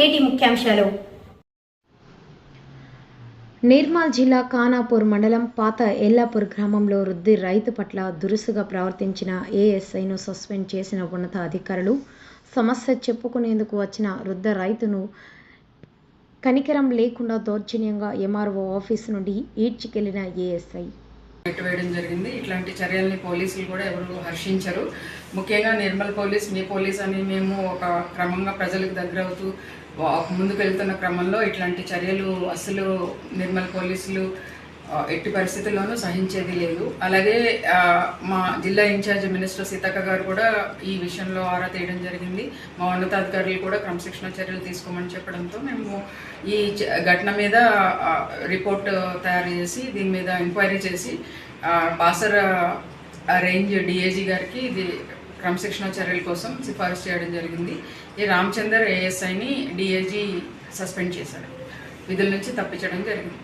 నేటి ముఖ్యాంశాలు. నిర్మల్ జిల్లా ఖానాపూర్ మండలం పాత ఎల్లాపూర్ గ్రామంలో వృద్ధి రైతు పట్ల దురుసుగా ప్రవర్తించిన ఏఎస్ఐను సస్పెండ్ చేసిన ఉన్నత అధికారులు. సమస్య చెప్పుకునేందుకు వచ్చిన వృద్ధ రైతును కనికరం లేకుండా దౌర్జన్యంగా ఎంఆర్ఓ ఆఫీసు నుండి ఈడ్చికెళ్లిన ఏఎస్ఐ వేయడం జరిగింది. ఇట్లాంటి చర్యల్ని పోలీసులు కూడా ఎవరు హర్షించరు. ముఖ్యంగా నిర్మల్ పోలీస్, మీ పోలీస్ అని మేము ఒక క్రమంగా ప్రజలకు దగ్గర అవుతూ ముందుకు వెళ్తున్న క్రమంలో ఇట్లాంటి చర్యలు అసలు నిర్మల్ పోలీసులు ఎట్టి పరిస్థితుల్లోనూ సహించేది లేదు. అలాగే మా జిల్లా ఇన్ఛార్జ్ మినిస్టర్ సీతక్క గారు కూడా ఈ విషయంలో ఆరా తీయడం జరిగింది. మా ఉన్నతాధికారులు కూడా క్రమశిక్షణ చర్యలు తీసుకోమని చెప్పడంతో మేము ఈ ఘటన మీద రిపోర్ట్ తయారు చేసి దీని మీద ఎంక్వైరీ చేసి బాసర రేంజ్ డిఐజీ గారికి ఇది క్రమశిక్షణ చర్యల కోసం సిఫారసు చేయడం జరిగింది. ఈ రామచందర్ ఏఎస్ఐని డిఐజీ సస్పెండ్ చేశారు, విధుల నుంచి తప్పించడం జరిగింది.